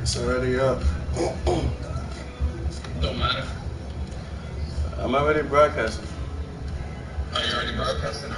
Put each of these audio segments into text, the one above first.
It's already up. Don't matter. I'm already broadcasting. Oh, you're already broadcasting?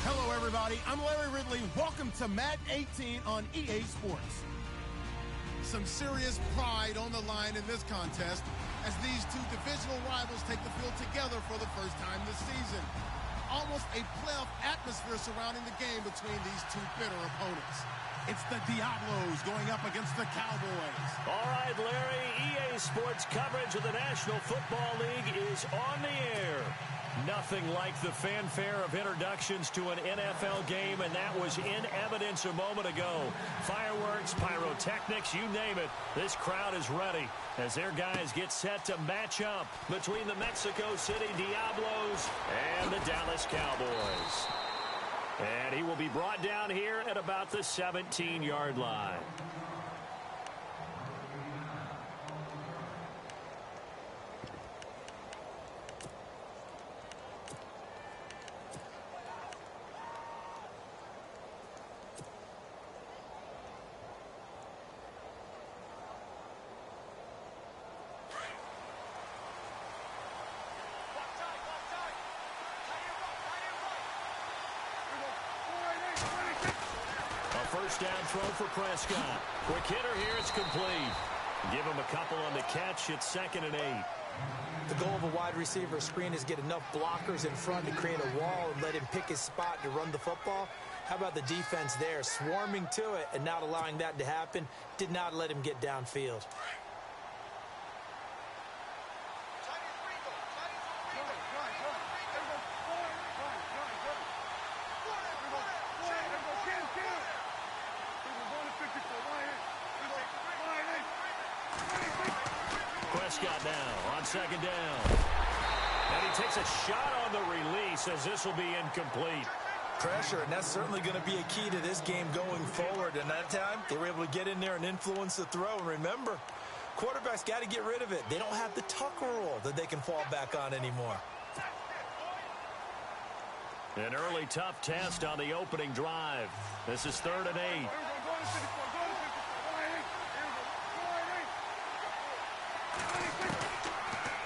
Hello, everybody. I'm Larry Ridley. Welcome to Madden 18 on EA Sports. Some serious pride on the line in this contest as these two divisional rivals take the field together for the first time this season. Almost a playoff atmosphere surrounding the game between these two bitter opponents. It's the Diablos going up against the Cowboys. All right, Larry, EA Sports coverage of the National Football League is on the air. Nothing like the fanfare of introductions to an NFL game, and that was in evidence a moment ago. Fireworks, pyrotechnics, you name it. This crowd is ready as their guys get set to match up between the Mexico City Diablos and the Dallas Cowboys. And he will be brought down here at about the 17-yard line. First down throw for Prescott. Quick hitter here, it's complete. Give him a couple on the catch. It's 2nd and 8. The goal of a wide receiver screen is get enough blockers in front to create a wall and let him pick his spot to run the football. How about the defense there, swarming to it and not allowing that to happen? Did not let him get downfield. Prescott now on 2nd down. And he takes a shot on the release as this will be incomplete. Pressure, and that's certainly going to be a key to this game going forward. And that time, they were able to get in there and influence the throw. And remember, quarterbacks got to get rid of it. They don't have the Tucker rule that they can fall back on anymore. An early tough test on the opening drive. This is 3rd and 8.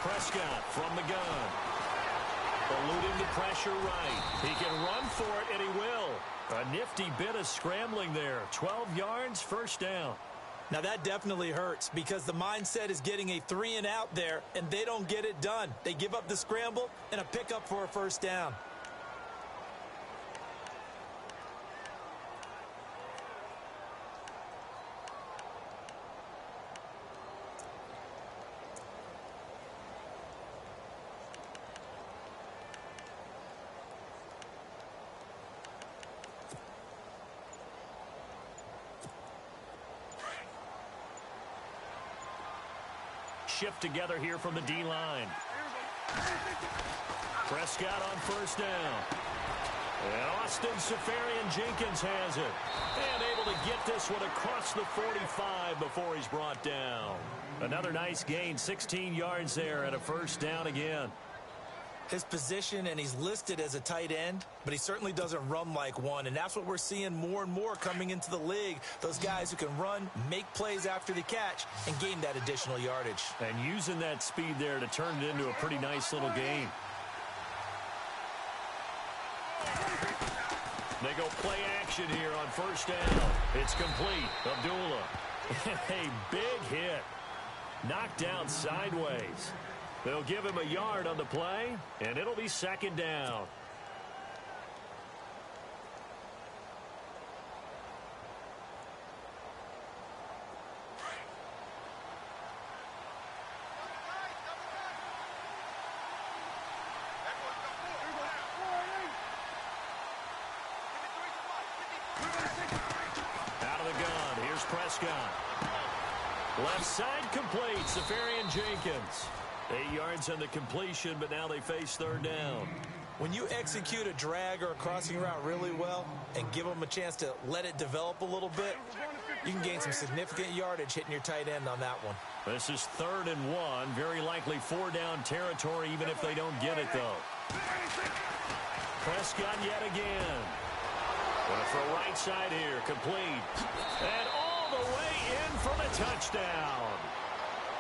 Prescott from the gun. Eluding the pressure right. He can run for it, and he will. A nifty bit of scrambling there. 12 yards, first down. Now that definitely hurts because the mindset is getting a 3-and-out there, and they don't get it done. They give up the scramble and a pickup for a first down. Shift together here from the D-line. Prescott on first down. And Austin Seferian-Jenkins has it. And able to get this one across the 45 before he's brought down. Another nice gain, 16 yards there and a first down again. His position, and he's listed as a tight end, but he certainly doesn't run like one, and that's what we're seeing more and more coming into the league. Those guys who can run, make plays after the catch, and gain that additional yardage. And using that speed there to turn it into a pretty nice little game. They go play action here on first down. It's complete. Abdullah. A big hit. Knocked down sideways. They'll give him a yard on the play, and it'll be second down. Out of the gun, here's Prescott. Left side complete, Safarian Jenkins. 8 yards on the completion, but now they face third down. When you execute a drag or a crossing route really well and give them a chance to let it develop a little bit, you can gain some significant yardage hitting your tight end on that one. This is 3rd and 1, very likely 4-down territory, even if they don't get it, though. Prescott yet again. Going to throw right side here, complete. And all the way in for the touchdown.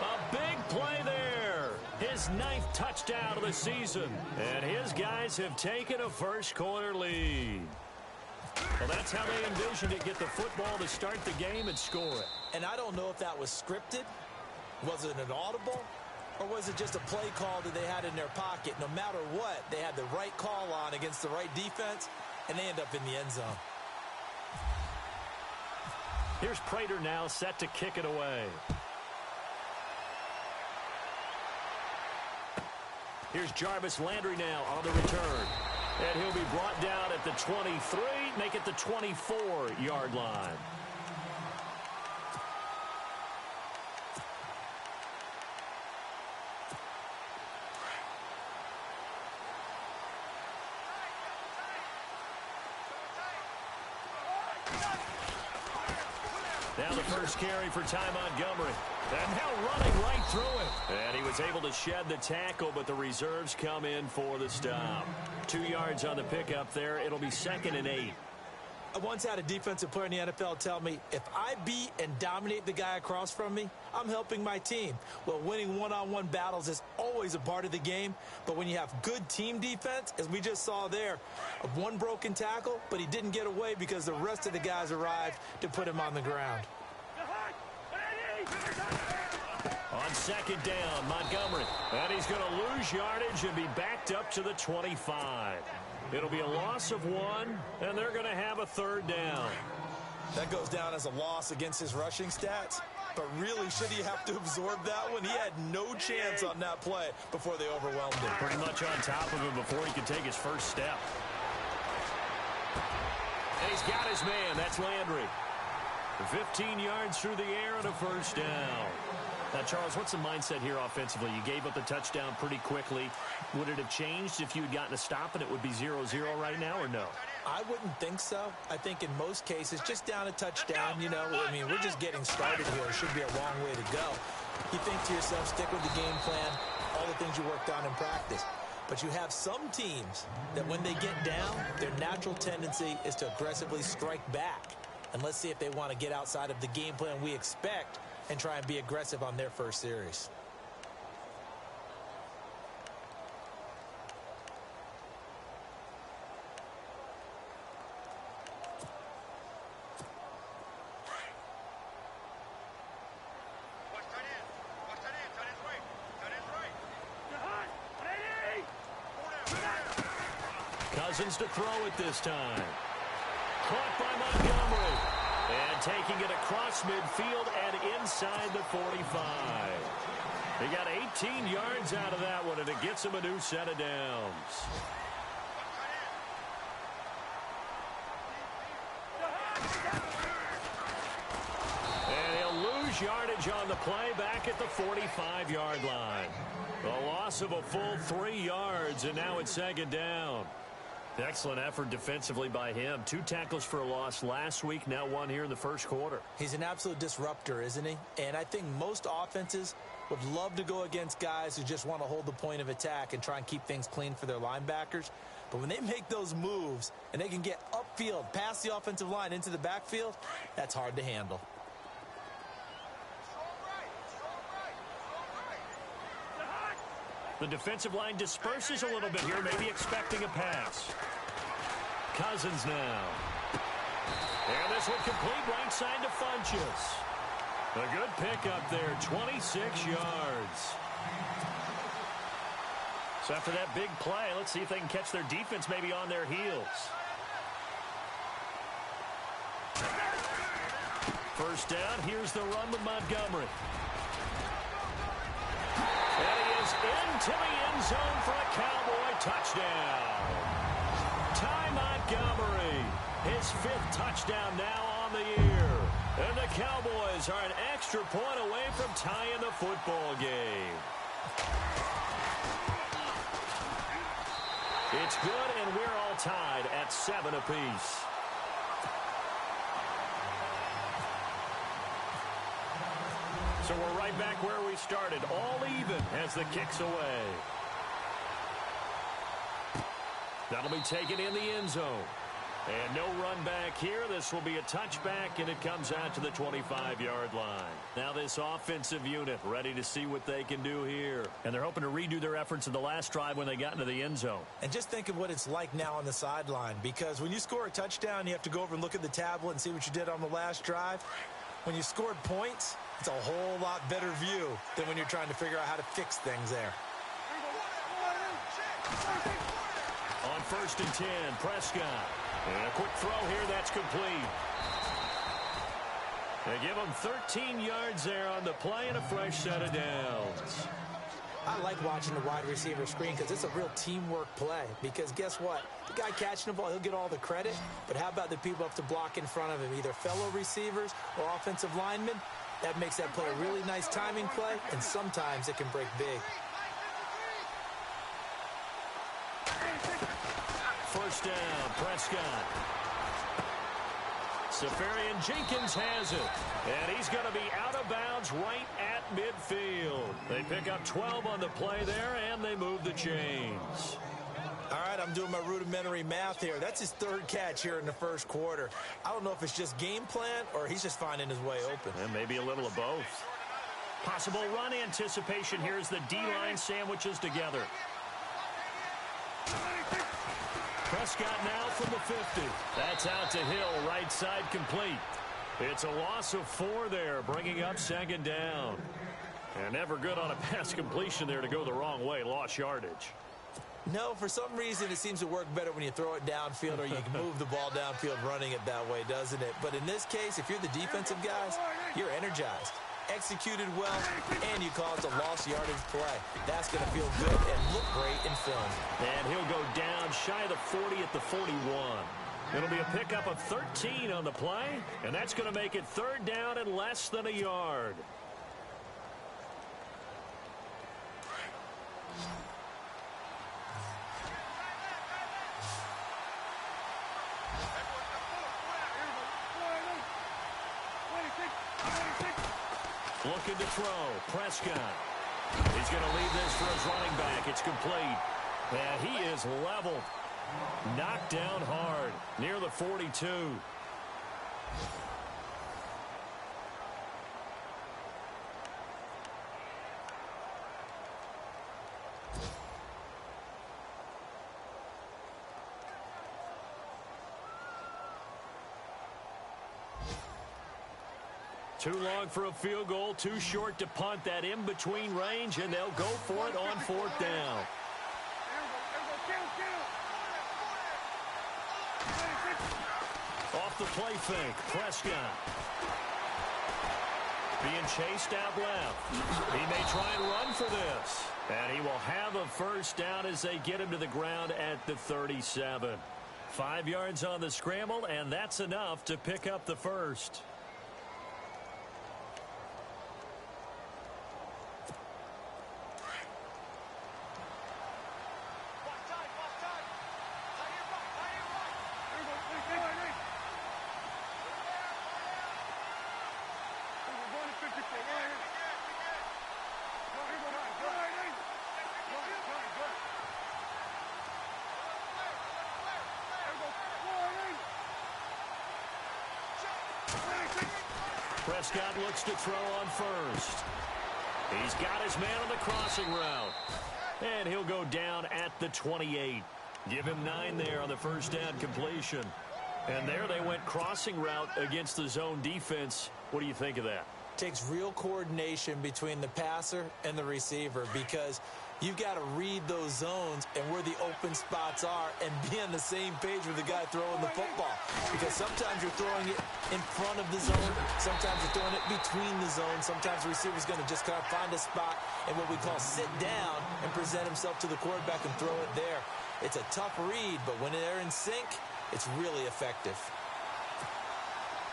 A big play there. His 9th touchdown of the season. And his guys have taken a first-quarter lead. Well, that's how they envisioned it, get the football to start the game and score it. And I don't know if that was scripted. Was it an audible? Or was it just a play call that they had in their pocket? No matter what, they had the right call on against the right defense, and they end up in the end zone. Here's Prater now set to kick it away. Here's Jarvis Landry now on the return. And he'll be brought down at the 23, make it the 24-yard line. Now the first carry for Ty Montgomery. And now running right through it. And he was able to shed the tackle, but the reserves come in for the stop. 2 yards on the pickup there. It'll be 2nd and 8. I once had a defensive player in the NFL tell me, if I beat and dominate the guy across from me, I'm helping my team. Well, winning one-on-one battles is always a part of the game, but when you have good team defense, as we just saw there, one broken tackle, but he didn't get away because the rest of the guys arrived to put him on the ground. On 2nd down, Montgomery. And he's going to lose yardage and be backed up to the 25. It'll be a loss of 1, and they're going to have a 3rd down. That goes down as a loss against his rushing stats, but really, should he have to absorb that one? He had no chance on that play before they overwhelmed him. Pretty much on top of him before he could take his first step. And he's got his man. That's Landry. 15 yards through the air and a first down. Now, Charles, what's the mindset here offensively? You gave up the touchdown pretty quickly. Would it have changed if you had gotten a stop and it would be 0-0 right now, or no? I wouldn't think so. I think in most cases, just down a touchdown, you know, I mean, we're just getting started here. It should be a long way to go. You think to yourself, stick with the game plan, all the things you worked on in practice. But you have some teams that when they get down, their natural tendency is to aggressively strike back. And let's see if they want to get outside of the game plan we expect and try and be aggressive on their first series. Cousins to throw it this time. Caught by Montgomery. And taking it across midfield and inside the 45. He got 18 yards out of that one, and it gets him a new set of downs. And he'll lose yardage on the play back at the 45-yard line. A loss of a full 3 yards, and now it's 2nd down. Excellent effort defensively by him. 2 tackles for a loss last week, now 1 here in the first quarter. He's an absolute disruptor, isn't he? And I think most offenses would love to go against guys who just want to hold the point of attack and try and keep things clean for their linebackers. But when they make those moves and they can get upfield, past the offensive line into the backfield, that's hard to handle. The defensive line disperses a little bit here, maybe expecting a pass. Cousins now. And this one complete right side to Funchess. A good pickup there, 26 yards. So after that big play, let's see if they can catch their defense maybe on their heels. First down, here's the run with Montgomery. And he is into the end zone for a Cowboy touchdown. Ty Montgomery, his 5th touchdown now on the year. And the Cowboys are an extra point away from tying the football game. It's good, and we're all tied at 7 apiece. So we're right back where we started, all even as the kick's away. That'll be taken in the end zone. And no run back here. This will be a touchback, and it comes out to the 25-yard line. Now this offensive unit ready to see what they can do here. And they're hoping to redo their efforts in the last drive when they got into the end zone. And just think of what it's like now on the sideline, because when you score a touchdown, you have to go over and look at the tablet and see what you did on the last drive. When you scored points, it's a whole lot better view than when you're trying to figure out how to fix things there. On 1st and 10, Prescott. And a quick throw here, that's complete. They give him 13 yards there on the play and a fresh set of downs. I like watching the wide receiver screen because it's a real teamwork play. Because guess what? The guy catching the ball, he'll get all the credit. But how about the people up to block in front of him, either fellow receivers or offensive linemen? That makes that play a really nice timing play, and sometimes it can break big. First down, Prescott. Safarian Jenkins has it. And he's going to be out of bounds right at midfield. They pick up 12 on the play there, and they move the chains. All right, I'm doing my rudimentary math here. That's his 3rd catch here in the first quarter. I don't know if it's just game plan or he's just finding his way open. And maybe a little of both. Possible run anticipation here as the D-line sandwiches together. Prescott now from the 50. That's out to Hill, right side complete. It's a loss of 4 there, bringing up 2nd down. And never good on a pass completion there to go the wrong way, lost yardage. No, for some reason it seems to work better when you throw it downfield or you can move the ball downfield running it that way, doesn't it? But in this case, if you're the defensive guys, you're energized, executed well, and you caused a lost yardage play. That's going to feel good and look great in film. And he'll go down shy of the 40 at the 41. It'll be a pickup of 13 on the play, and that's going to make it 3rd down and less than a yard. Looking to throw, Prescott. He's going to leave this for his running back. It's complete. And he is leveled. Knocked down hard, near the 42. Too long for a field goal, too short to punt. That in-between range, and they'll go for it on 4th down. Off the play fake, Prescott. Being chased out left. He may try and run for this. And he will have a first down as they get him to the ground at the 37. 5 yards on the scramble, and that's enough to pick up the first. Prescott looks to throw on first. He's got his man on the crossing route. And he'll go down at the 28. Give him 9 there on the first down completion. And there they went crossing route against the zone defense. What do you think of that? takes real coordination between the passer and the receiver because you've got to read those zones and where the open spots are and be on the same page with the guy throwing the football. Because sometimes you're throwing it in front of the zone. Sometimes you're throwing it between the zones. Sometimes the receiver's going to just kind of find a spot and what we call sit down and present himself to the quarterback and throw it there. It's a tough read, but when they're in sync, it's really effective.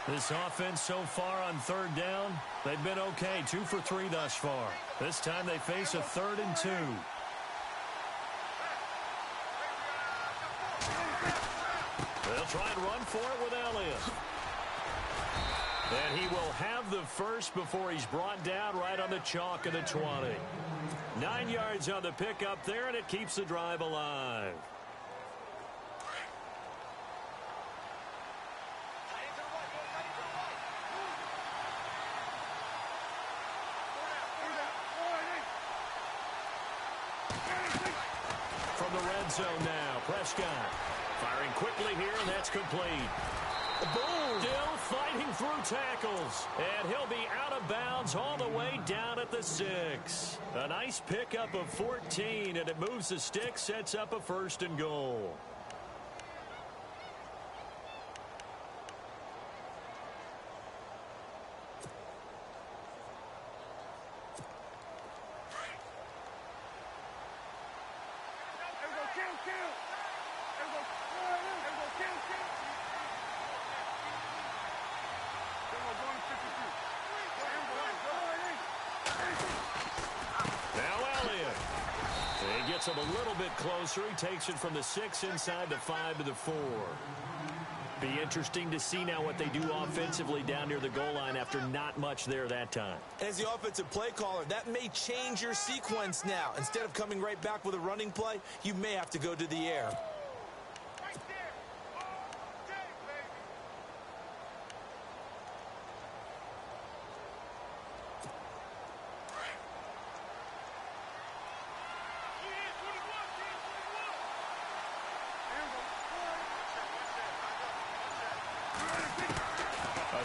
This offense so far on third down, they've been okay. 2 for 3 thus far. This time they face a 3rd and 2. They'll try and run for it with Elliott. And he will have the first before he's brought down right on the chalk of the 20. 9 yards on the pickup there, and it keeps the drive alive. From the red zone now, Prescott firing quickly here, and that's complete. Boom! Still fighting through tackles, and he'll be out of bounds all the way down at the 6. A nice pickup of 14, and it moves the stick, sets up a 1st and goal. Him a little bit closer. He takes it from the 6 inside the 5 to the 4. Be interesting to see now what they do offensively down near the goal line after not much there that time. As the offensive play caller, that may change your sequence now. Instead of coming right back with a running play, you may have to go to the air.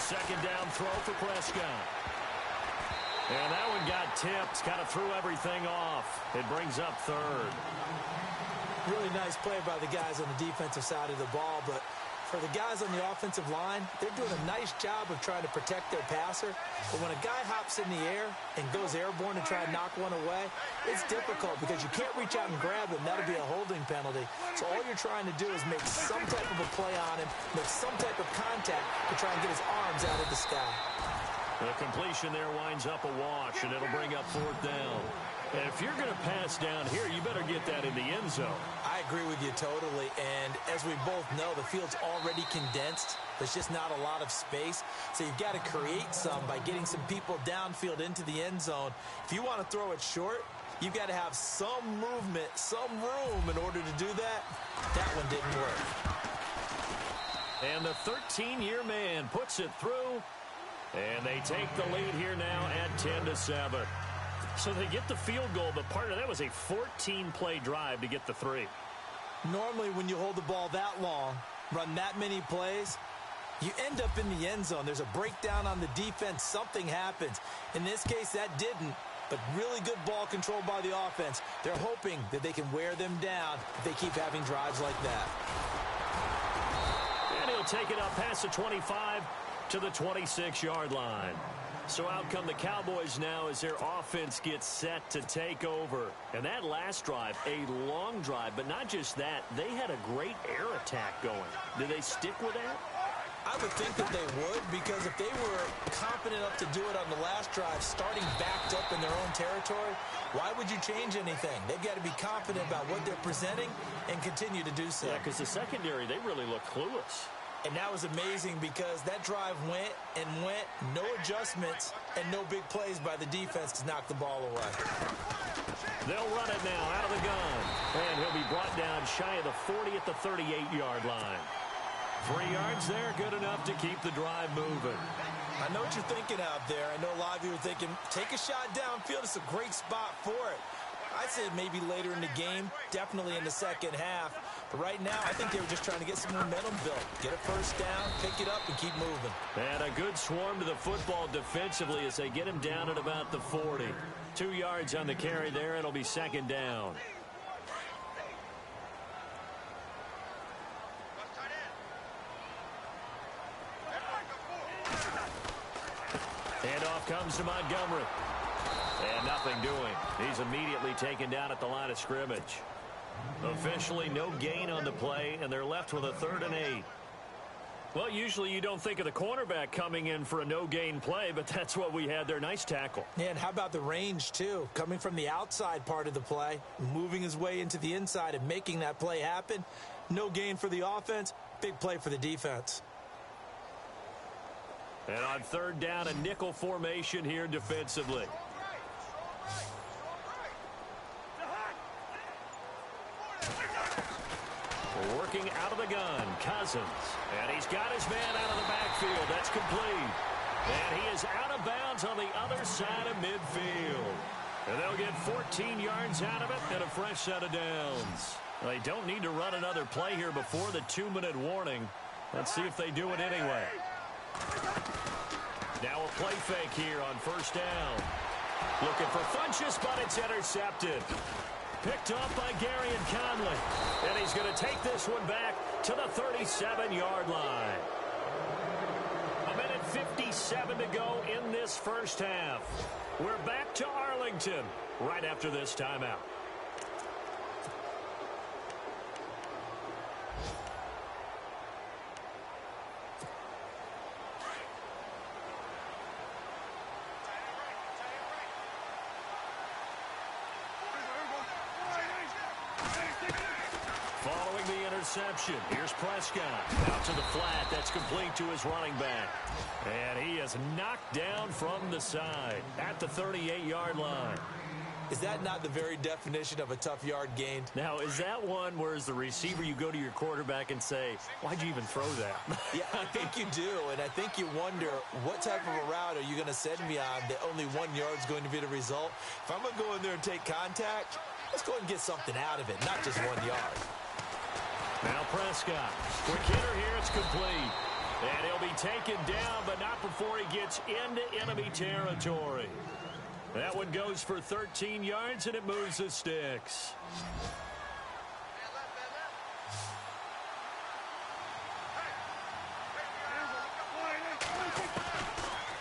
Second down throw for Prescott. And that one got tipped, kind of threw everything off. It brings up 3rd. Really nice play by the guys on the defensive side of the ball, but for the guys on the offensive line, they're doing a nice job of trying to protect their passer. But when a guy hops in the air and goes airborne to try and knock one away, it's difficult because you can't reach out and grab him. That'll be a holding penalty. So all you're trying to do is make some type of a play on him, make some type of contact to try and get his arms out of the sky. The completion there winds up a wash, and it'll bring up 4th down. And if you're going to pass down here, you better get that in the end zone. I agree with you totally. And as we both know, the field's already condensed. There's just not a lot of space. So you've got to create some by getting some people downfield into the end zone. If you want to throw it short, you've got to have some movement, some room in order to do that. That one didn't work. And the 13-year man puts it through. And they take the lead here now at 10-7. So they get the field goal, but part of that was a 14-play drive to get the 3. Normally when you hold the ball that long, run that many plays, you end up in the end zone. There's a breakdown on the defense. Something happens. In this case, that didn't, but really good ball control by the offense. They're hoping that they can wear them down if they keep having drives like that. And he'll take it up past the 25 to the 26-yard line. So out come the Cowboys now as their offense gets set to take over. And that last drive, a long drive, but not just that. They had a great air attack going. Did they stick with that? I would think that they would, because if they were confident enough to do it on the last drive, starting backed up in their own territory, why would you change anything? They've got to be confident about what they're presenting and continue to do so. Yeah, because the secondary, they really look clueless. And that was amazing because that drive went and went, no adjustments, and no big plays by the defense to knock the ball away. They'll run it now out of the gun. And he'll be brought down shy of the 40 at the 38-yard line. 3 yards there, good enough to keep the drive moving. I know what you're thinking out there. I know a lot of you are thinking, take a shot downfield. It's a great spot for it. I'd say maybe later in the game, definitely in the second half. But right now, I think they were just trying to get some momentum built. Get a first down, pick it up, and keep moving. And a good swarm to the football defensively as they get him down at about the 40. 2 yards on the carry there. It'll be second down. Handoff comes to Montgomery. And nothing doing. He's immediately taken down at the line of scrimmage. Officially no gain on the play, and they're left with a 3rd and 8. Well, usually you don't think of the cornerback coming in for a no-gain play, but that's what we had there. Nice tackle. Yeah, and how about the range, too? Coming from the outside part of the play, moving his way into the inside and making that play happen. No gain for the offense, big play for the defense. And on 3rd down, a nickel formation here defensively. Working out of the gun, Cousins. And he's got his man out of the backfield. That's complete. And he is out of bounds on the other side of midfield. And they'll get 14 yards out of it and a fresh set of downs. They don't need to run another play here before the 2-minute warning. Let's see if they do it anyway. Now a play fake here on 1st down. Looking for Funchess, but it's intercepted. Picked off by Gary and Conley. And he's going to take this one back to the 37-yard line. 1:57 to go in this first half. We're back to Arlington right after this timeout. Following the interception, here's Prescott. Out to the flat. That's complete to his running back. And he is knocked down from the side at the 38-yard line. Is that not the very definition of a tough yard gained? Now, is that one where as the receiver you go to your quarterback and say, why'd you even throw that? Yeah, I think you do. And I think you wonder, what type of a route are you going to send me on that only 1 yard is going to be the result? If I'm going to go in there and take contact, let's go ahead and get something out of it, not just 1 yard. Now Prescott. Quick hitter here. It's complete. And he'll be taken down, but not before he gets into enemy territory. That one goes for 13 yards, and it moves the sticks.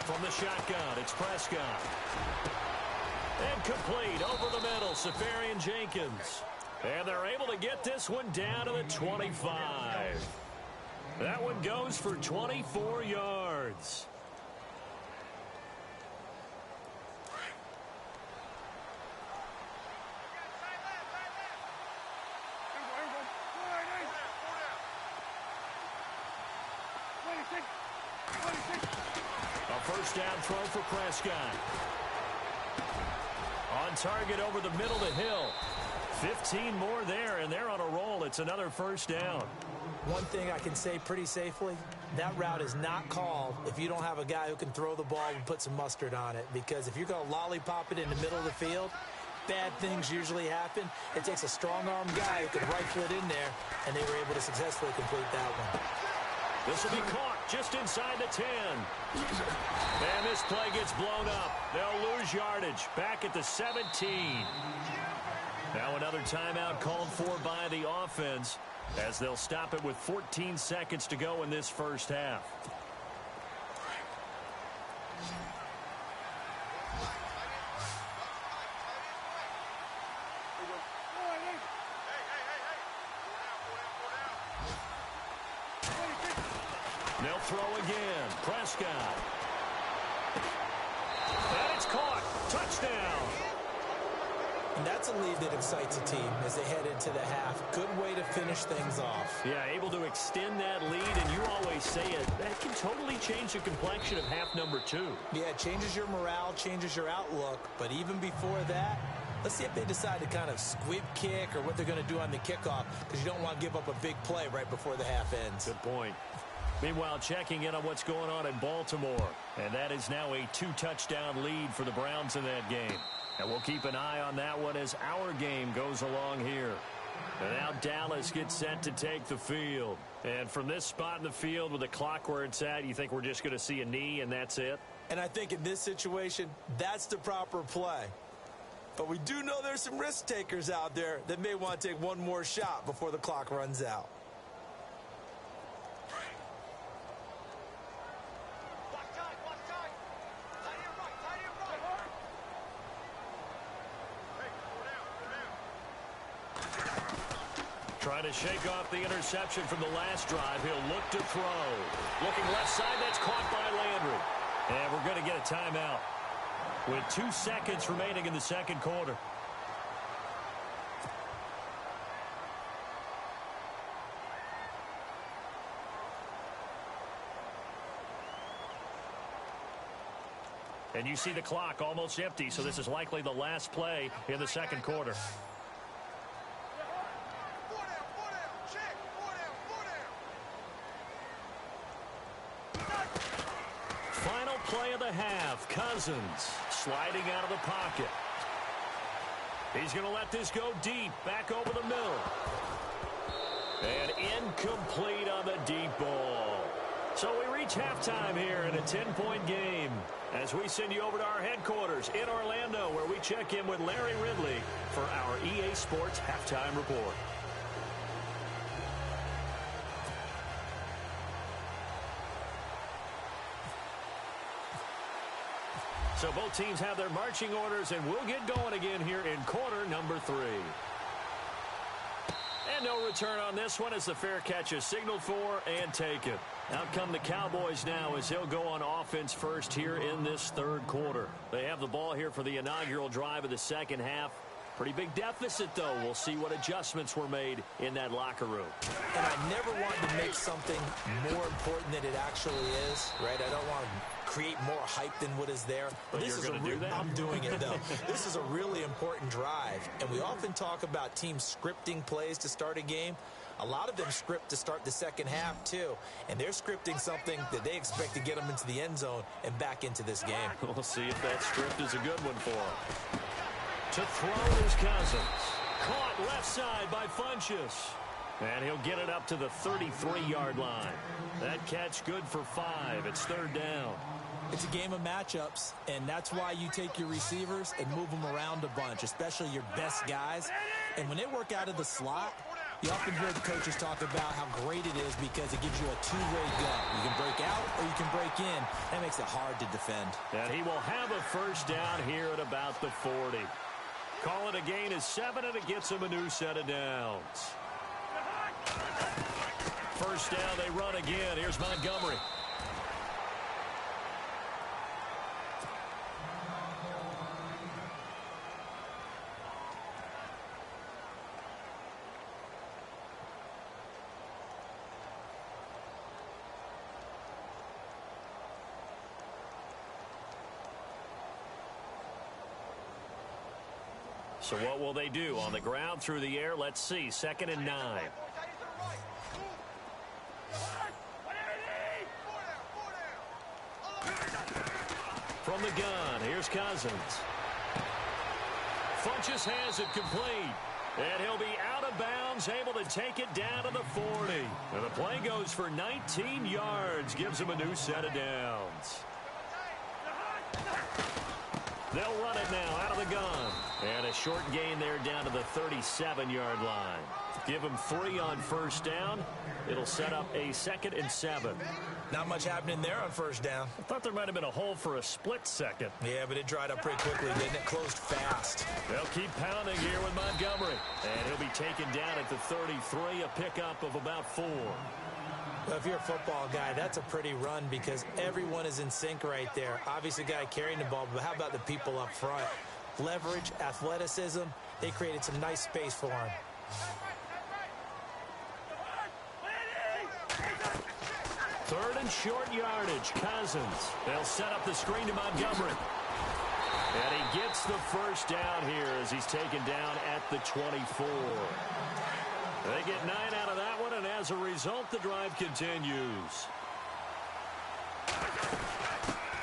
From the shotgun, it's Prescott. And complete over the middle, Safarian Jenkins. And they're able to get this one down to the 25. That one goes for 24 yards. A first down throw for Prescott. On target over the middle to Hill. 15 more there, and they're on a roll. It's another first down. One thing I can say pretty safely, that route is not called if you don't have a guy who can throw the ball and put some mustard on it. Because if you're going to lollipop it in the middle of the field, bad things usually happen. It takes a strong-arm guy who can rifle it in there, and they were able to successfully complete that one. This will be caught just inside the 10. And this play gets blown up. They'll lose yardage back at the 17. Now another timeout called for by the offense as they'll stop it with 14 seconds to go in this first half. They'll throw again. Prescott. And it's caught. Touchdown. And that's a lead that excites a team as they head into the half. Good way to finish things off. Yeah, able to extend that lead, and you always say it. That can totally change the complexion of half number 2. Yeah, it changes your morale, changes your outlook. But even before that, let's see if they decide to kind of squib kick or what they're going to do on the kickoff, because you don't want to give up a big play right before the half ends. Good point. Meanwhile, checking in on what's going on in Baltimore. And that is now a 2-touchdown lead for the Browns in that game. And we'll keep an eye on that one as our game goes along here. And now Dallas gets set to take the field. And from this spot in the field with the clock where it's at, you think we're just going to see a knee and that's it? And I think in this situation, that's the proper play. But we do know there's some risk takers out there that may want to take one more shot before the clock runs out. Trying to shake off the interception from the last drive. He'll look to throw. Looking left side, that's caught by Landry. And we're going to get a timeout with 2 seconds remaining in the second quarter. And you see the clock almost empty, so this is likely the last play in the second quarter. Final play of the half. Cousins sliding out of the pocket. He's going to let this go deep. Back over the middle. And incomplete on the deep ball. So we reach halftime here in a 10-point game as we send you over to our headquarters in Orlando, where we check in with Larry Ridley for our EA Sports Halftime Report. So both teams have their marching orders, and we'll get going again here in quarter number 3. And no return on this one as the fair catch is signaled for and taken. Out come the Cowboys now as they'll go on offense first here in this third quarter. They have the ball here for the inaugural drive of the second half. Pretty big deficit, though. We'll see what adjustments were made in that locker room. And I never want to make something more important than it actually is, right? I don't want to create more hype than what is there. But this you're going to do that? I'm doing it, though. This is a really important drive. And we often talk about teams scripting plays to start a game. A lot of them script to start the second half, too. And they're scripting something that they expect to get them into the end zone and back into this game. We'll see if that script is a good one for them. To throw is Cousins. Caught left side by Funchess. And he'll get it up to the 33-yard line. That catch good for 5. It's third down. It's a game of matchups, and that's why you take your receivers and move them around a bunch, especially your best guys. And when they work out of the slot, you often hear the coaches talk about how great it is because it gives you a two-way go. You can break out or you can break in. That makes it hard to defend. And he will have a first down here at about the 40. Call it a gain of 7, and it gets him a new set of downs. First down, they run again. Here's Montgomery. So what will they do? On the ground, through the air, let's see. 2nd and 9. From the gun, here's Cousins. Funchess has it complete. And he'll be out of bounds, able to take it down to the 40. And the play goes for 19 yards, gives him a new set of downs. They'll run it now out of the gun. And a short gain there down to the 37-yard line. Give him 3 on first down. It'll set up a 2nd and 7. Not much happening there on first down. I thought there might have been a hole for a split second. Yeah, but it dried up pretty quickly, didn't it? Closed fast. They'll keep pounding here with Montgomery. And he'll be taken down at the 33, a pickup of about 4. Well, if you're a football guy, that's a pretty run because everyone is in sync right there. Obviously, guy carrying the ball, but how about the people up front? Leverage, athleticism, they created some nice space for him. Third and short yardage, Cousins. They'll set up the screen to Montgomery. And he gets the first down here as he's taken down at the 24. They get 9 out of that one, and as a result, the drive continues.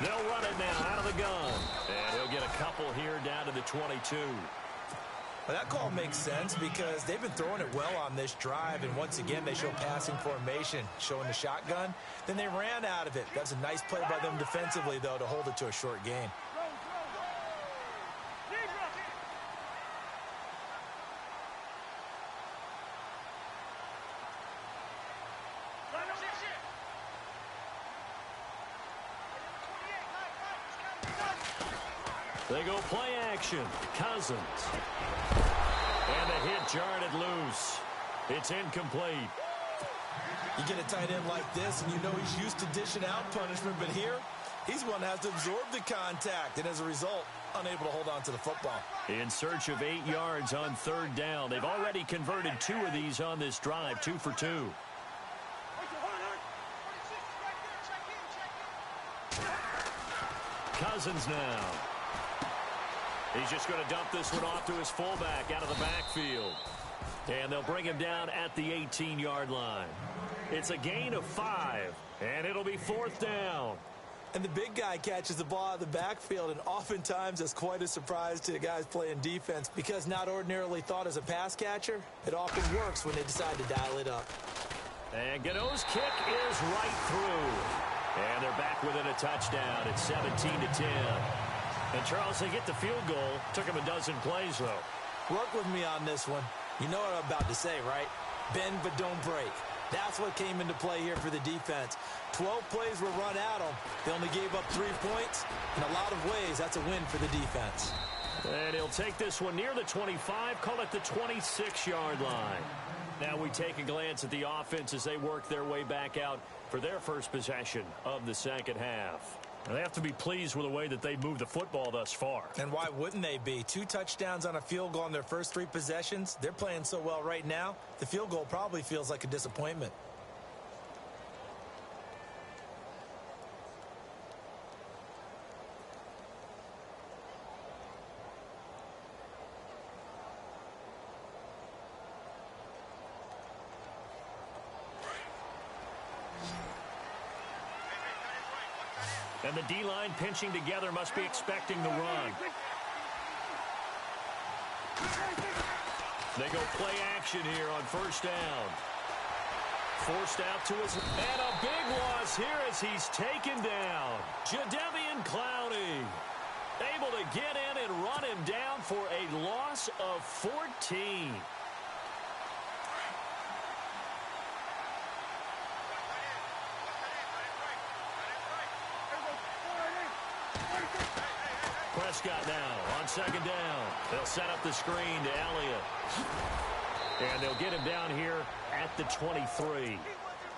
They'll run it now out of the gun. And he'll get a couple couple here down to the 22. Well, that call makes sense because they've been throwing it well on this drive, and once again, they show passing formation, showing the shotgun. Then they ran out of it. That's a nice play by them defensively, though, to hold it to a short gain. They go play action. Cousins. And the hit jarred it loose. It's incomplete. You get a tight end like this, and you know he's used to dishing out punishment, but here, he's one that has to absorb the contact, and as a result, unable to hold on to the football. In search of 8 yards on third down. They've already converted 2 of these on this drive, 2 for 2. Cousins now. He's just going to dump this one off to his fullback out of the backfield. And they'll bring him down at the 18-yard line. It's a gain of 5, and it'll be 4th down. And the big guy catches the ball out of the backfield, and oftentimes that's quite a surprise to the guys playing defense because not ordinarily thought as a pass catcher, it often works when they decide to dial it up. And Gano's kick is right through. And they're back within a touchdown. It's 17-10. And, Charles, they get the field goal. Took him a dozen plays, though. Work with me on this one. You know what I'm about to say, right? Bend but don't break. That's what came into play here for the defense. 12 plays were run at them. They only gave up 3 points. In a lot of ways, that's a win for the defense. And he'll take this one near the 25, call it the 26-yard line. Now we take a glance at the offense as they work their way back out for their first possession of the second half. And they have to be pleased with the way that they moved the football thus far. And why wouldn't they be? 2 touchdowns on a field goal in their first 3 possessions. They're playing so well right now, the field goal probably feels like a disappointment. And the D-line pinching together must be expecting the run. They go play action here on first down. Forced out to his... And a big loss here as he's taken down. Jadeveon Clowney able to get in and run him down for a loss of 14. Prescott now on second down. They'll set up the screen to Elliott. And they'll get him down here at the 23.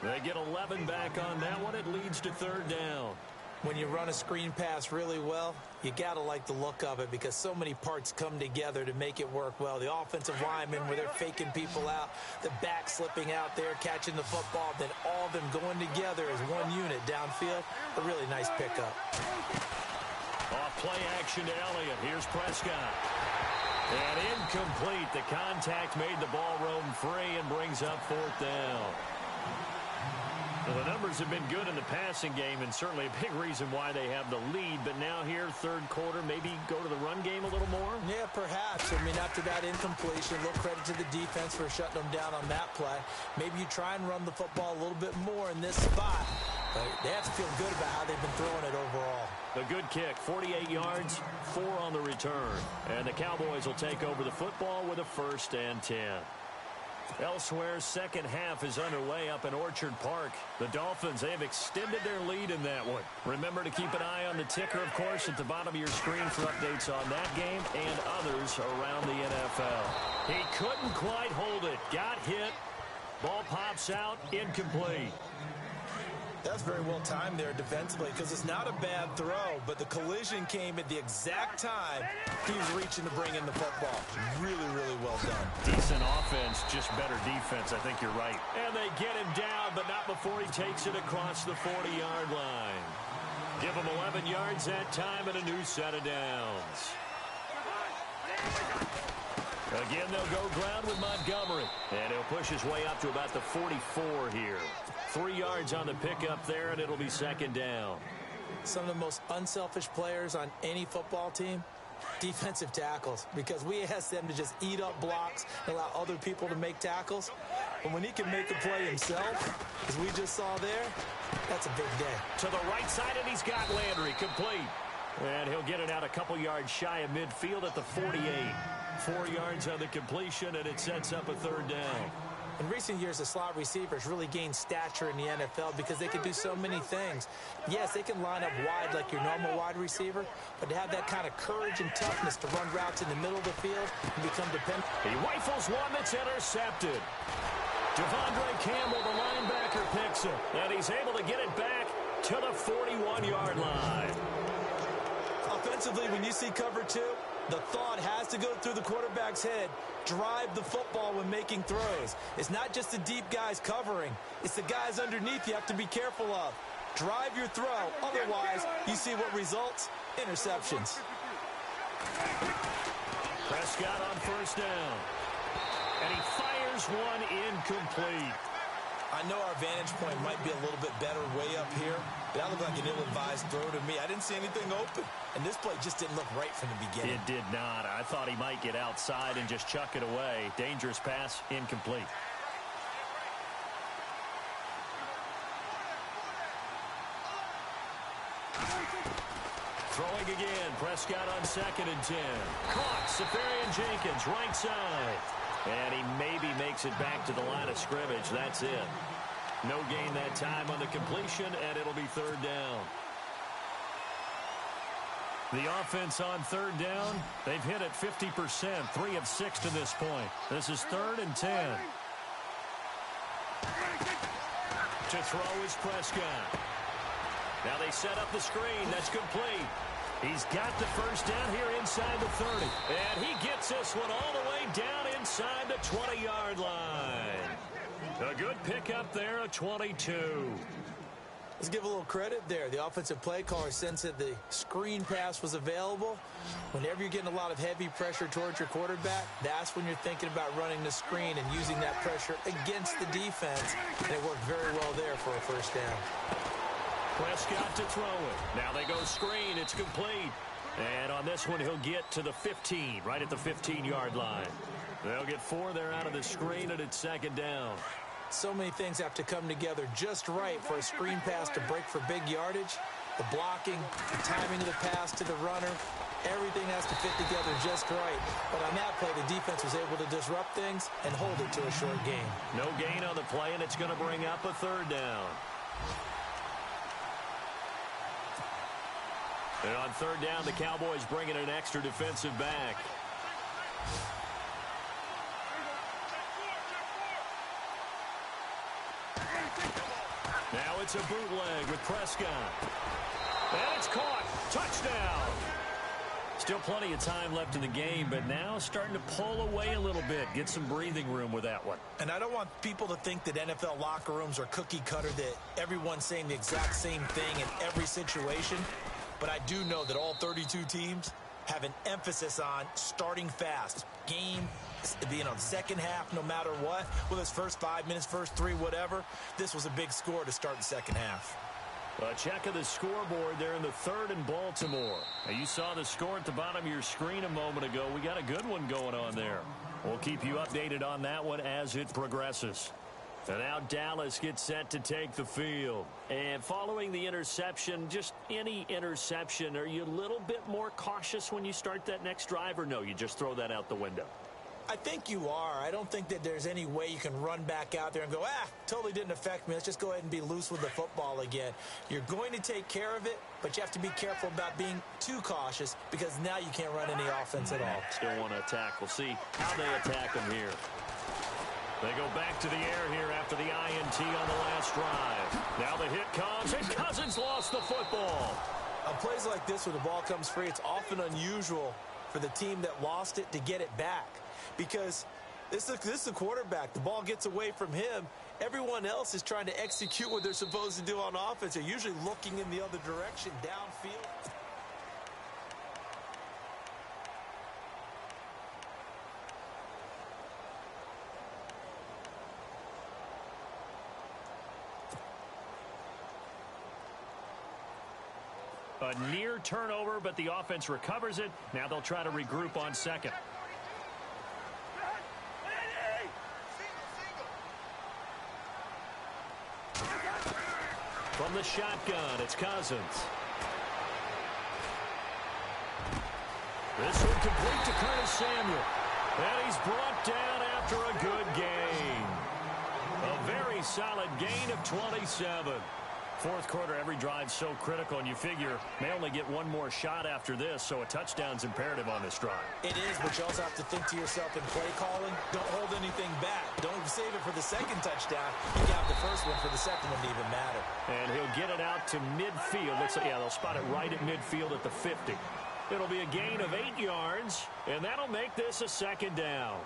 They get 11 back on that one. It leads to third down. When you run a screen pass really well, you got to like the look of it because so many parts come together to make it work well. The offensive linemen where they're faking people out, the back slipping out there, catching the football, then all of them going together as one unit downfield. A really nice pickup. Off play action to Elliott. Here's Prescott. And incomplete. The contact made the ball roam free and brings up fourth down. Well, the numbers have been good in the passing game and certainly a big reason why they have the lead. But now here, third quarter, maybe go to the run game a little more? Yeah, perhaps. I mean, after that incompletion, a little credit to the defense for shutting them down on that play. Maybe you try and run the football a little bit more in this spot. But they have to feel good about how they've been throwing it overall. A good kick, 48 yards, 4 on the return. And the Cowboys will take over the football with a 1st and 10. Elsewhere, second half is underway up in Orchard Park. The Dolphins, they have extended their lead in that one. Remember to keep an eye on the ticker, of course, at the bottom of your screen for updates on that game and others around the NFL. He couldn't quite hold it. Got hit. Ball pops out. Incomplete. That's very well timed there defensively because it's not a bad throw, but the collision came at the exact time he was reaching to bring in the football. Really, really well done. Decent offense, just better defense. I think you're right. And they get him down, but not before he takes it across the 40-yard line. Give him 11 yards that time and a new set of downs. Again, they'll go ground with Montgomery. And he'll push his way up to about the 44 here. 3 yards on the pickup there, and it'll be second down. Some of the most unselfish players on any football team Defensive tackles, because we ask them to just eat up blocks and allow other people to make tackles. But when he can make a play himself, as we just saw there, that's a big day. To the right side, and he's got Landry complete. And he'll get it out a couple yards shy of midfield at the 48. 4 yards on the completion, and it sets up a third down. In recent years, the slot receivers really gained stature in the NFL because they can do so many things. Yes, they can line up wide like your normal wide receiver, but to have that kind of courage and toughness to run routes in the middle of the field and become dependent. He rifles one that's intercepted. Devondre Campbell, the linebacker, picks it, and he's able to get it back to the 41-yard line. Offensively, when you see cover two, the thought has to go through the quarterback's head. Drive the football when making throws. It's not just the deep guys covering. It's the guys underneath you have to be careful of. Drive your throw. Otherwise, you see what results? Interceptions. Prescott on first down. And he fires one incomplete. I know our vantage point might be a little bit better way up here, but that looked like an ill-advised throw to me. I didn't see anything open, and this play just didn't look right from the beginning. It did not. I thought he might get outside and just chuck it away. Dangerous pass, incomplete. Throwing again, Prescott on 2nd and 10. Caught, Safarian Jenkins, right side. And he maybe makes it back to the line of scrimmage. That's it. No gain that time on the completion, and it'll be third down. The offense on third down, they've hit it 50%, 3 of 6 to this point. This is 3rd and 10. To throw is Prescott. Now they set up the screen. That's complete. He's got the first down here inside the 30. And he gets this one all the way down inside the 20-yard line. A good pickup there, a 22. Let's give a little credit there. The offensive play caller sensed that the screen pass was available. Whenever you're getting a lot of heavy pressure towards your quarterback, that's when you're thinking about running the screen and using that pressure against the defense. And it worked very well there for a first down. Prescott to throw it. Now they go screen. It's complete. And on this one, he'll get to the 15, right at the 15-yard line. They'll get 4 there out of the screen, and it's 2nd down. So many things have to come together just right for a screen pass to break for big yardage. The blocking, the timing of the pass to the runner, everything has to fit together just right. But on that play, the defense was able to disrupt things and hold it to a short gain. No gain on the play, and it's going to bring up a third down. And on third down, the Cowboys bring in an extra defensive back. Now it's a bootleg with Prescott. And it's caught. Touchdown. Still plenty of time left in the game, but now starting to pull away a little bit. Get some breathing room with that one. And I don't want people to think that NFL locker rooms are cookie cutter, that everyone's saying the exact same thing in every situation. But I do know that all 32 teams have an emphasis on starting fast. Game being on second half no matter what. Whether it's first 5 minutes, first 3, whatever. This was a big score to start the second half. A check of the scoreboard there in the 3rd and Baltimore. Now, you saw the score at the bottom of your screen a moment ago. We got a good one going on there. We'll keep you updated on that one as it progresses. And now Dallas gets set to take the field. And following the interception, just any interception, are you a little bit more cautious when you start that next drive, or no, you just throw that out the window? I think you are. I don't think that there's any way you can run back out there and go, totally didn't affect me. Let's just go ahead and be loose with the football again. You're going to take care of it, but you have to be careful about being too cautious because now you can't run any offense at all. Still want to attack. We'll see how they attack them here. They go back to the air here after the INT on the last drive. Now the hit comes, and Cousins lost the football. On plays like this where the ball comes free, it's often unusual for the team that lost it to get it back. Because this is a quarterback. The ball gets away from him. Everyone else is trying to execute what they're supposed to do on offense. They're usually looking in the other direction, downfield. A near turnover, but the offense recovers it. Now they'll try to regroup on second. From the shotgun, it's Cousins. This one complete to Curtis Samuel. And he's brought down after a good gain. A very solid gain of 27. Fourth quarter, every drive so critical, and you figure may only get one more shot after this, so a touchdown's imperative on this drive. It is, but you also have to think to yourself in play calling, don't hold anything back. Don't save it for the second touchdown. You got the first one for the second one to even matter. And he'll get it out to midfield. Looks like, yeah, they'll spot it right at midfield at the 50. It'll be a gain of 8 yards, and that'll make this a second down.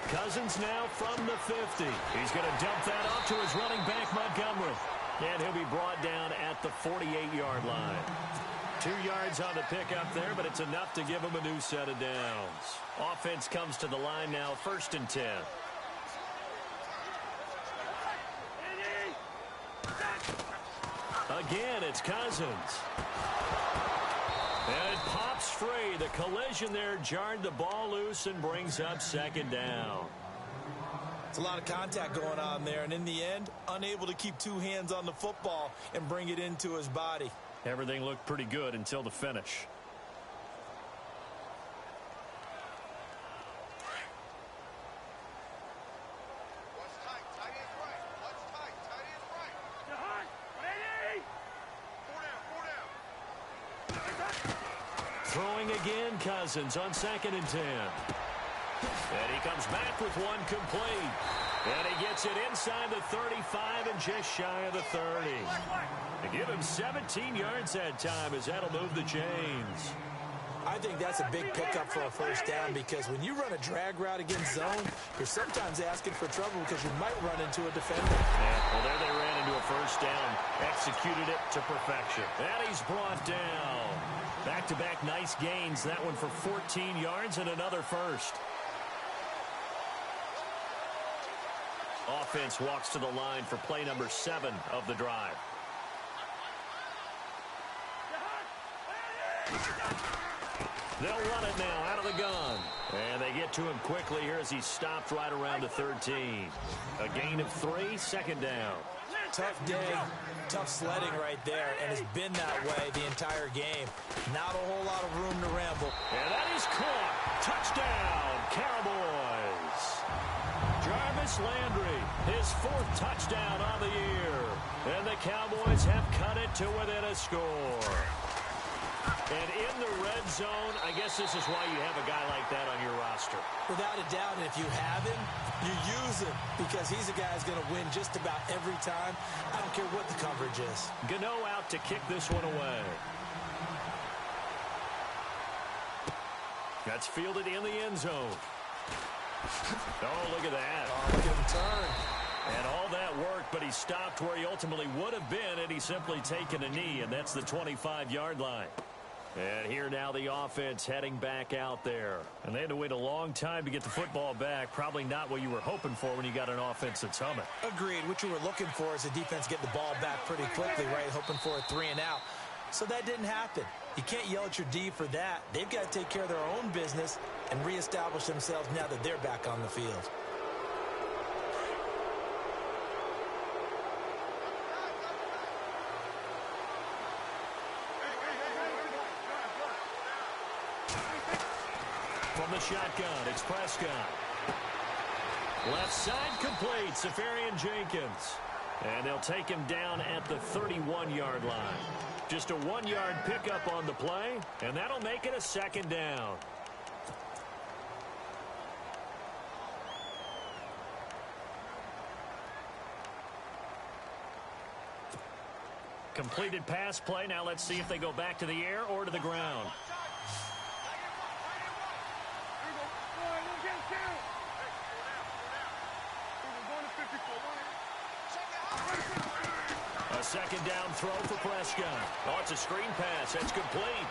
Cousins now from the 50. He's going to dump that off to his running back, Montgomery. And he'll be brought down at the 48-yard line. 2 yards on the pickup there, but it's enough to give him a new set of downs. Offense comes to the line now, 1st and 10. Again, it's Cousins. And it pops free. The collision there jarred the ball loose and brings up second down. It's a lot of contact going on there, and in the end, unable to keep 2 hands on the football and bring it into his body. Everything looked pretty good until the finish. Throwing again, Cousins on 2nd and 10. And he comes back with one complete. And he gets it inside the 35 and just shy of the 30. To give him 17 yards that time as that'll move the chains. I think that's a big pickup for a first down because when you run a drag route against zone, you're sometimes asking for trouble because you might run into a defender. Yeah, well, there they ran into a first down. Executed it to perfection. And he's brought down. Back-to-back nice gains. That one for 14 yards and another first. Offense walks to the line for play number 7 of the drive. They'll run it now out of the gun. And they get to him quickly here as he's stopped right around the 13. A gain of 3, second down. Tough day, tough sledding right there, and it's been that way the entire game. Not a whole lot of room to ramble. And that is caught. Touchdown, Cowboys. Jarvis Landry, his 4th touchdown on the year. And the Cowboys have cut it to within a score. And in the red zone, I guess this is why you have a guy like that on your roster. Without a doubt, and if you have him, you use him because he's a guy who's going to win just about every time. I don't care what the coverage is. Gano out to kick this one away. That's fielded in the end zone. Oh, look at that. Oh, look at him turn. And all that work, but he stopped where he ultimately would have been, and he's simply taken a knee, and that's the 25-yard line. And here now the offense heading back out there. And they had to wait a long time to get the football back. Probably not what you were hoping for when you got an offense that's humming. Agreed. What you were looking for is the defense get the ball back pretty quickly, right? Hoping for a 3 and out. So that didn't happen. You can't yell at your D for that. They've got to take care of their own business and reestablish themselves now that they're back on the field. From the shotgun, it's Prescott. Left side complete, Safarian Jenkins. And they'll take him down at the 31-yard line. Just a 1-yard pickup on the play, and that'll make it a second down. Completed pass play. Now let's see if they go back to the air or to the ground. A second down throw for Prescott. Oh, it's a screen pass. That's complete.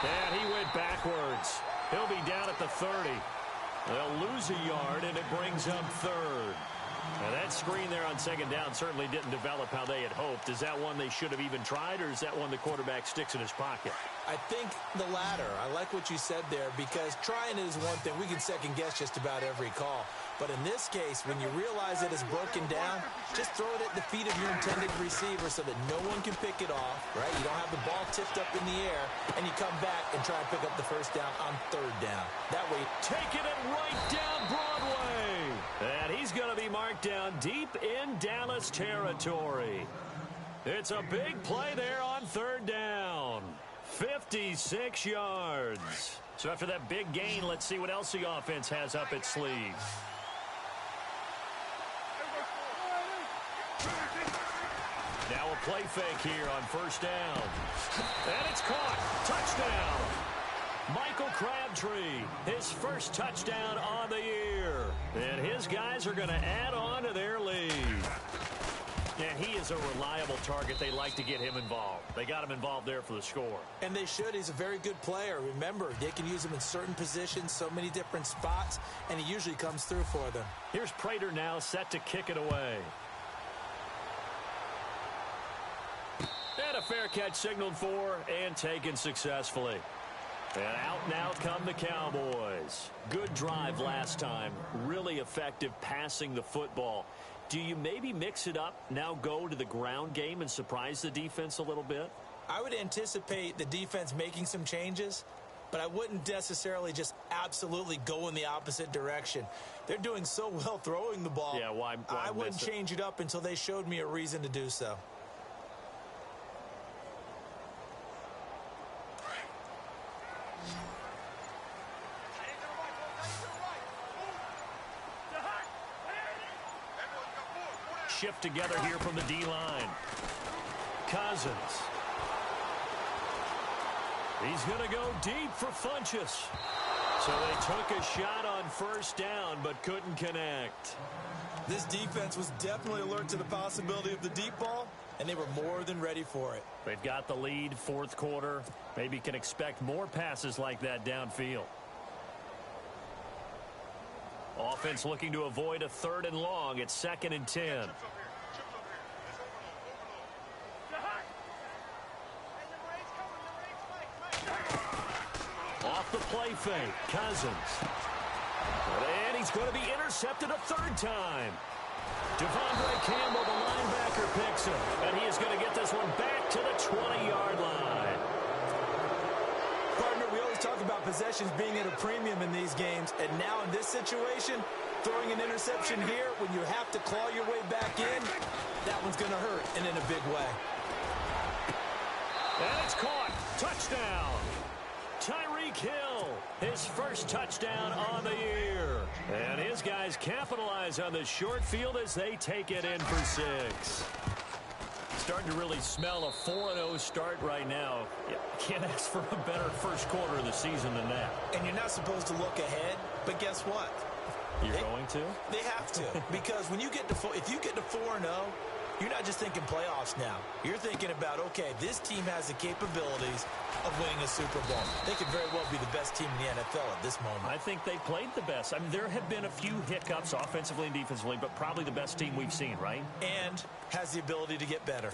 And he went backwards. He'll be down at the 30. They'll lose a yard, and it brings up 3rd. Now that screen there on second down certainly didn't develop how they had hoped. Is that one they should have even tried, or is that one the quarterback sticks in his pocket? I think the latter. I like what you said there, because trying it is one thing. We can second guess just about every call. But in this case, when you realize that it's broken down, just throw it at the feet of your intended receiver so that no one can pick it off, right? You don't have the ball tipped up in the air, and you come back and try and pick up the first down on third down. That way, taking it right down Broadway. And he's going to be marked down deep in Dallas territory. It's a big play there on third down. 56 yards. So after that big gain, let's see what else the offense has up its sleeve. Now a play fake here on first down. And it's caught. Touchdown. Michael Crabtree, his first touchdown on the year. And his guys are going to add on to their lead. Yeah, he is a reliable target. They like to get him involved. They got him involved there for the score. And they should. He's a very good player. Remember, they can use him in certain positions, so many different spots, and he usually comes through for them. Here's Prater now set to kick it away. And a fair catch signaled for and taken successfully. And out now come the Cowboys. Good drive last time. Really effective passing the football. Do you maybe mix it up, now go to the ground game and surprise the defense a little bit? I would anticipate the defense making some changes, but I wouldn't necessarily just absolutely go in the opposite direction. They're doing so well throwing the ball. Yeah, why I wouldn't change it up until they showed me a reason to do so. Shift together here from the D-line. Cousins. He's going to go deep for Funchess. So they took a shot on first down, but couldn't connect. This defense was definitely alert to the possibility of the deep ball, and they were more than ready for it. They've got the lead, fourth quarter. Maybe can expect more passes like that downfield. Offense looking to avoid a third and long. It's 2nd and 10. Off the play fake, Cousins. And he's going to be intercepted a third time. Devondre Campbell, the linebacker, picks him. And he is going to get this one back to the 20-yard line. Partner, we always talk about possessions being at a premium in these games, and now in this situation, throwing an interception here when you have to claw your way back in, that one's going to hurt, and in a big way. And it's caught. Touchdown. Tyreek Hill, his first touchdown on the year. And his guys capitalize on the short field as they take it in for 6. Starting to really smell a 4-0 start right now. You can't ask for a better first quarter of the season than that. And you're not supposed to look ahead, but guess what? You're going to? They have to, because when you get to if you get to 4-0, you're not just thinking playoffs now. You're thinking about, okay, this team has the capabilities of winning a Super Bowl. They could very well be the best team in the NFL at this moment. I think they played the best. I mean, there have been a few hiccups offensively and defensively, but probably the best team we've seen, right? And has the ability to get better.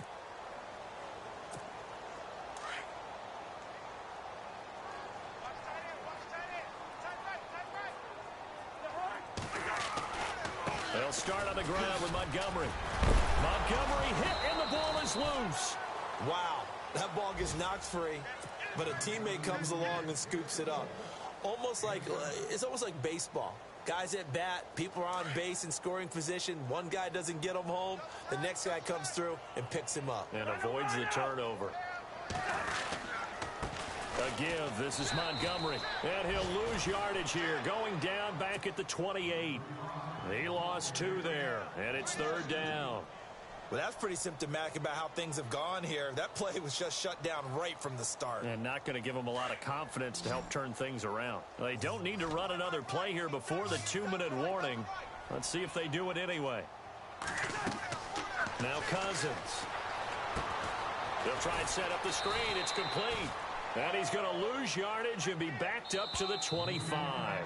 They'll start on the ground with Montgomery. Montgomery hit, and the ball is loose. Wow, that ball gets knocked free, but a teammate comes along and scoops it up. It's almost like baseball. Guys at bat, people are on base in scoring position. One guy doesn't get him home. The next guy comes through and picks him up. And avoids the turnover. A give. This is Montgomery. And he'll lose yardage here. Going down back at the 28. He lost 2 there. And it's 3rd down. Well, that's pretty symptomatic about how things have gone here. That play was just shut down right from the start. And not going to give them a lot of confidence to help turn things around. They don't need to run another play here before the 2-minute warning. Let's see if they do it anyway. Now Cousins. They'll try and set up the screen. It's complete. And he's going to lose yardage and be backed up to the 25.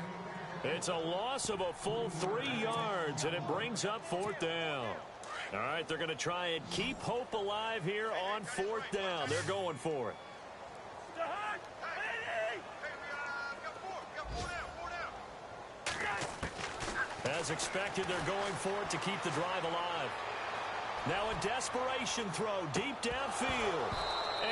It's a loss of a full 3 yards, and it brings up 4th down. All right, they're going to try and keep hope alive here on 4th down. They're going for it. As expected, they're going for it to keep the drive alive. Now a desperation throw deep downfield.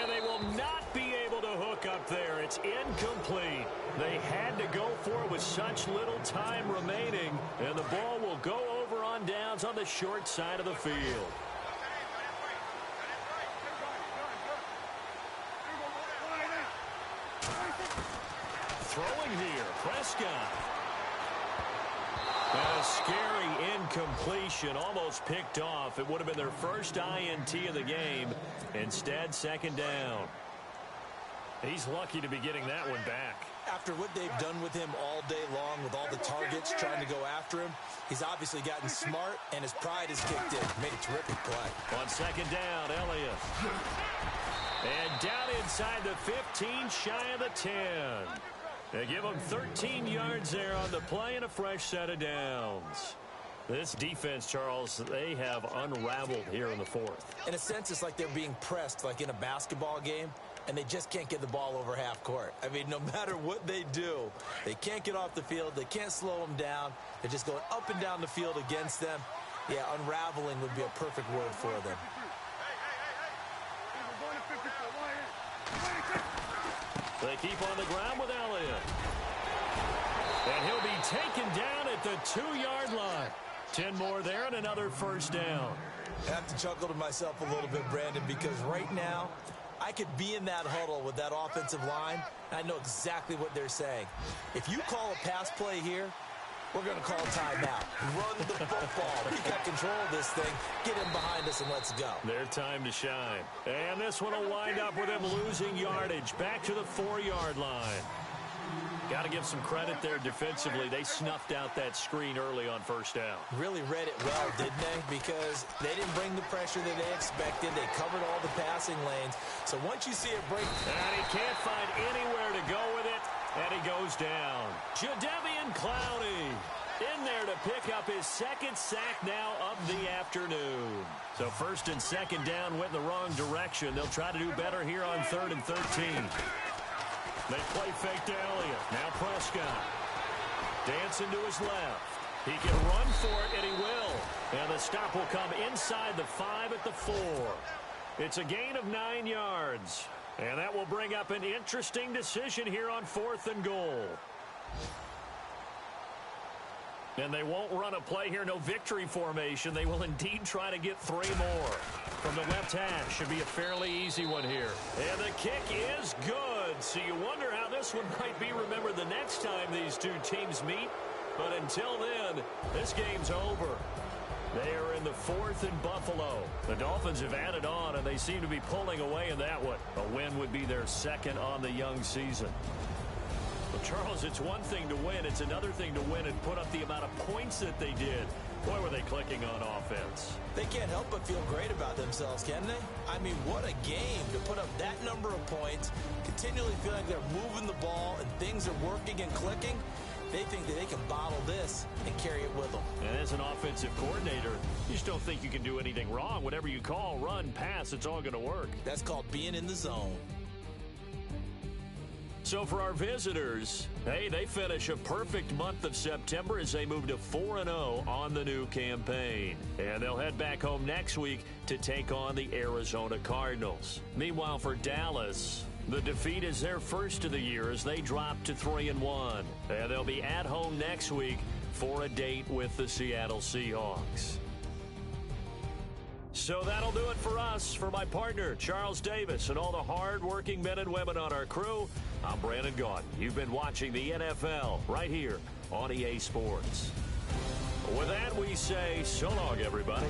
And they will not be able to hook up there. It's incomplete. They had to go for it with such little time remaining. And the ball will go over on downs on the short side of the field. Throwing here, Prescott. And a scary incompletion, almost picked off. It would have been their first INT of the game. Instead, 2nd down. He's lucky to be getting that one back. After what they've done with him all day long, with all the targets trying to go after him, he's obviously gotten smart, and his pride has kicked in. Made a terrific play. On 2nd down, Elliott. And down inside the 15, shy of the 10. They give him 13 yards there on the play and a fresh set of downs. This defense, Charles, they have unraveled here in the 4th. In a sense, it's like they're being pressed like in a basketball game, and they just can't get the ball over half court. I mean, no matter what they do, they can't get off the field. They can't slow them down. They're just going up and down the field against them. Yeah, unraveling would be a perfect word for them. They keep on the ground with Elliott. And he'll be taken down at the 2-yard line. 10 more there and another first down. I have to chuckle to myself a little bit, Brandon, because right now I could be in that huddle with that offensive line. And I know exactly what they're saying. If you call a pass play here, we're going to call timeout. Run the football. We got control of this thing. Get him behind us and let's go. Their time to shine. And this one will wind up with them losing yardage. Back to the 4-yard line. Got to give some credit there defensively. They snuffed out that screen early on first down. Really read it well, didn't they? Because they didn't bring the pressure that they expected. They covered all the passing lanes. So once you see it break... And he can't find anywhere to go with it. And he goes down. Jadeveon Clowney in there to pick up his 2nd sack now of the afternoon. So 1st and 2nd down went in the wrong direction. They'll try to do better here on 3rd and 13. They play fake to Elliott. Now Prescott. Dancing to his left. He can run for it, and he will. And the stop will come inside the 5 at the 4. It's a gain of 9 yards. And that will bring up an interesting decision here on 4th and goal. And they won't run a play here, no victory formation. They will indeed try to get 3 more. From the left hash, should be a fairly easy one here. And the kick is good. So you wonder how this one might be remembered the next time these two teams meet. But until then, this game's over. They are in the 4th in Buffalo. The Dolphins have added on, and they seem to be pulling away in that one. A win would be their 2nd on the young season. Well, Charles, it's one thing to win. It's another thing to win and put up the amount of points that they did. Boy, were they clicking on offense. They can't help but feel great about themselves, can they? I mean, what a game to put up that number of points, continually feel like they're moving the ball and things are working and clicking. They think that they can bottle this and carry it with them. And as an offensive coordinator, you just don't think you can do anything wrong. Whatever you call, run, pass, it's all going to work. That's called being in the zone. So for our visitors, hey, they finish a perfect month of September as they move to 4-0 on the new campaign. And they'll head back home next week to take on the Arizona Cardinals. Meanwhile, for Dallas, the defeat is their first of the year as they drop to 3-1. And they'll be at home next week for a date with the Seattle Seahawks. So that'll do it for us. For my partner, Charles Davis, and all the hard-working men and women on our crew, I'm Brandon Gaudin. You've been watching the NFL right here on EA Sports. With that, we say so long, everybody.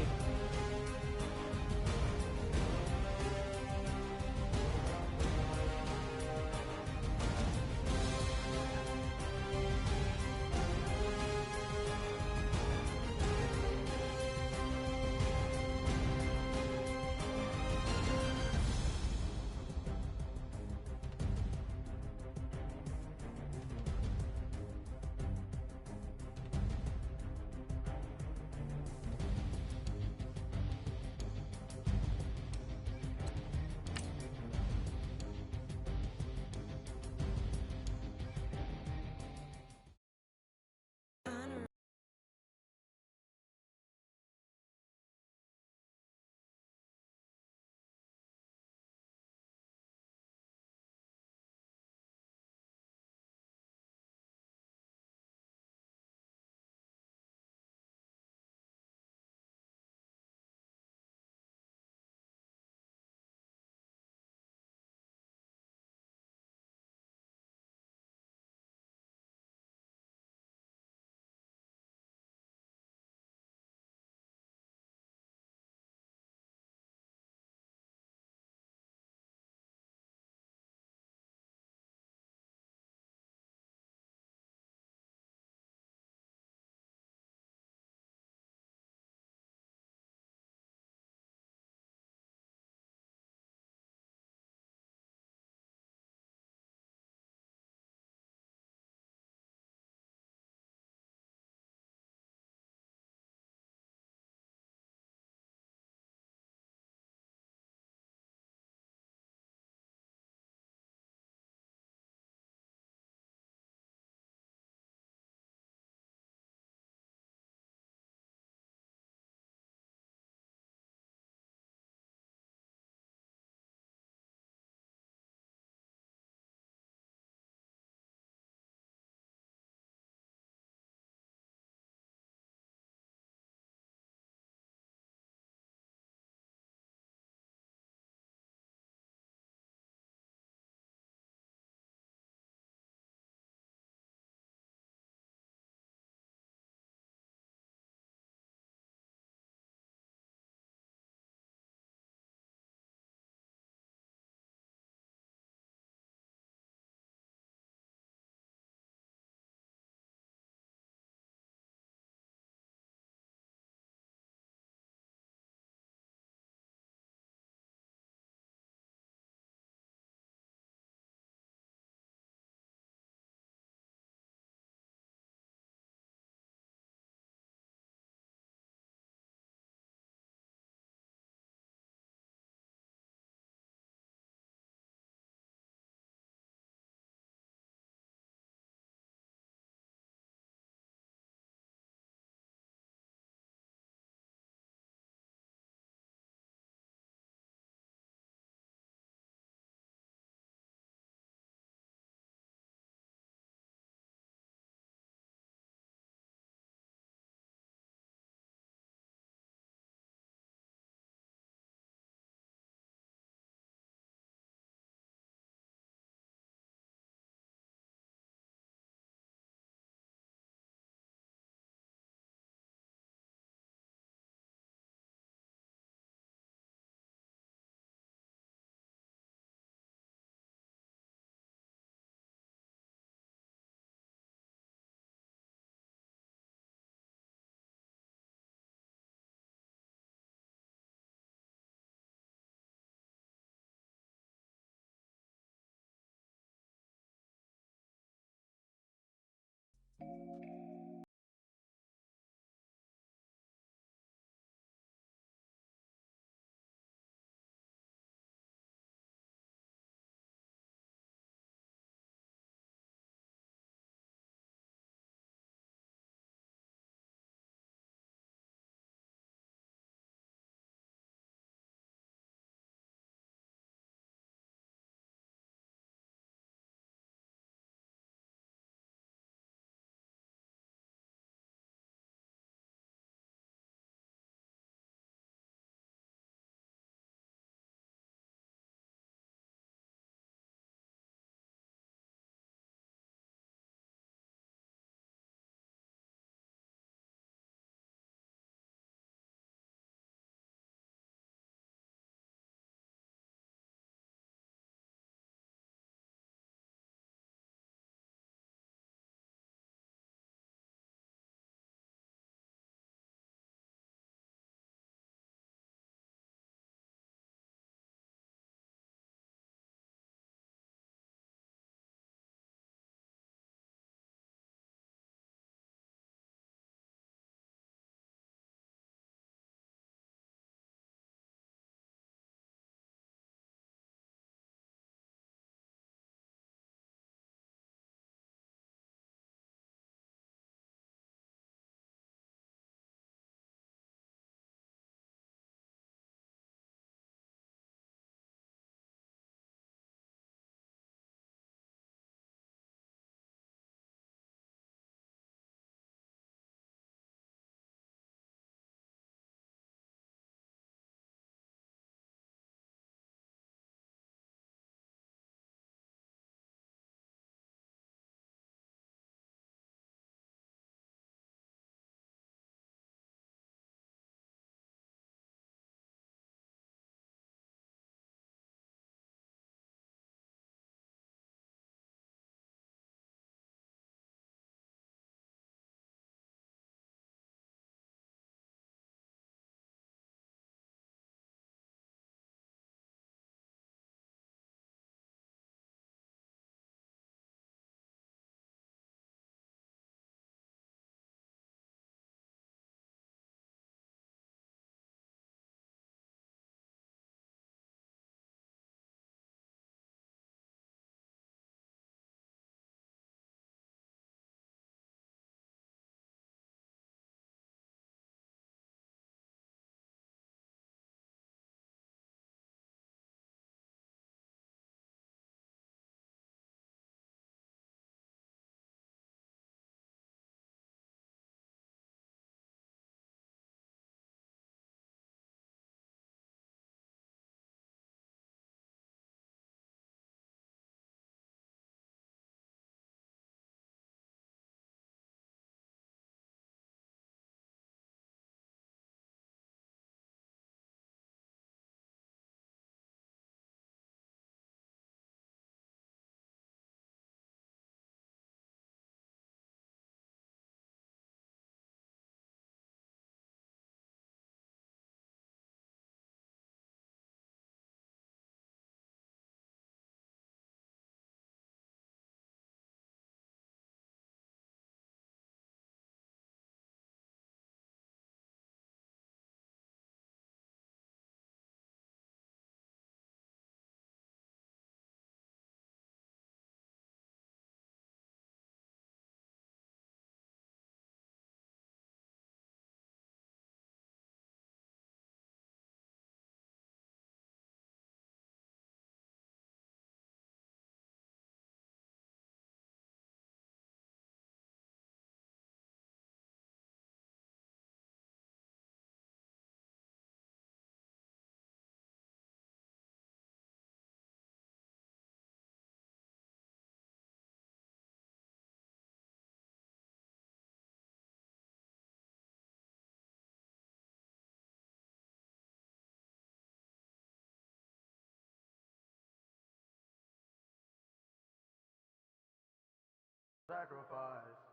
Sacrifice.